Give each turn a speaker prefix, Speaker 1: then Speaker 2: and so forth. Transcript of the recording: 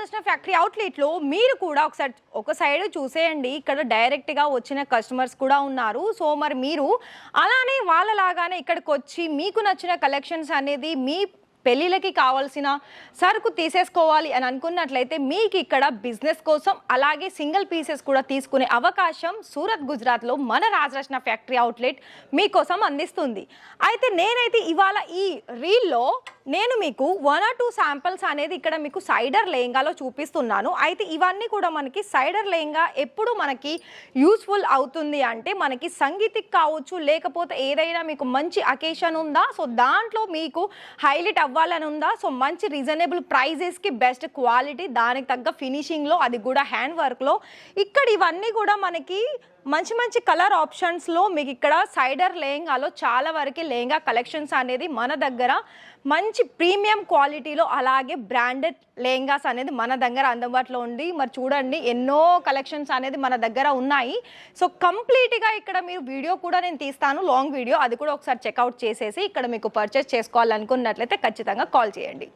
Speaker 1: Rajaratna factory అవుట్లెట్లో మీరు కూడా ఒకసారి ఒక సైడ్ చూసేయండి. ఇక్కడ డైరెక్ట్గా వచ్చిన కస్టమర్స్ కూడా ఉన్నారు. సో మరి మీరు అలానే వాళ్ళలాగానే ఇక్కడికి వచ్చి మీకు నచ్చిన కలెక్షన్స్ అనేది మీ పెళ్ళిళ్ళకి కావాల్సిన సరుకు తీసేసుకోవాలి అని అనుకున్నట్లయితే మీకు ఇక్కడ బిజినెస్ కోసం అలాగే సింగిల్ పీసెస్ కూడా తీసుకునే అవకాశం సూరత్ గుజరాత్లో మన రాజరత్న ఫ్యాక్టరీ అవుట్లెట్ మీకోసం అందిస్తుంది. అయితే నేనైతే ఇవాళ ఈ రీల్లో నేను మీకు 1 or 2 శాంపిల్స్ అనేది ఇక్కడ మీకు సైడర్ లెహంగాలో చూపిస్తున్నాను. అయితే ఇవన్నీ కూడా మనకి సైడర్ లెహంగా ఎప్పుడు మనకి యూస్ఫుల్ అవుతుంది అంటే మనకి సంగీతికి కావచ్చు, లేకపోతే ఏదైనా మీకు మంచి అకేషన్ ఉందా, సో దాంట్లో మీకు హైలైట్ అవ్వాలని ఉందా, సో మంచి రీజనబుల్ ప్రైజెస్కి బెస్ట్ క్వాలిటీ, దానికి తగ్గ ఫినిషింగ్లో, అది కూడా హ్యాండ్ వర్క్లో. ఇక్కడ ఇవన్నీ కూడా మనకి మంచి మంచి కలర్ ఆప్షన్స్లో మీకు ఇక్కడ సైడర్ లెహంగాలో చాలా వరకు లెహంగా కలెక్షన్స్ అనేది మన దగ్గర మంచి ప్రీమియం క్వాలిటీలో అలాగే బ్రాండెడ్ లెహంగాస్ అనేది మన దగ్గర అందుబాటులో ఉంది. మరి చూడండి ఎన్నో కలెక్షన్స్ అనేది మన దగ్గర ఉన్నాయి. సో కంప్లీట్గా ఇక్కడ మీరు వీడియో కూడా నేను తీస్తాను, లాంగ్ వీడియో, అది కూడా ఒకసారి చెక్అవుట్ చేసేసి ఇక్కడ మీకు పర్చేస్ చేసుకోవాలనుకున్నట్లయితే ఖచ్చితంగా కాల్ చేయండి.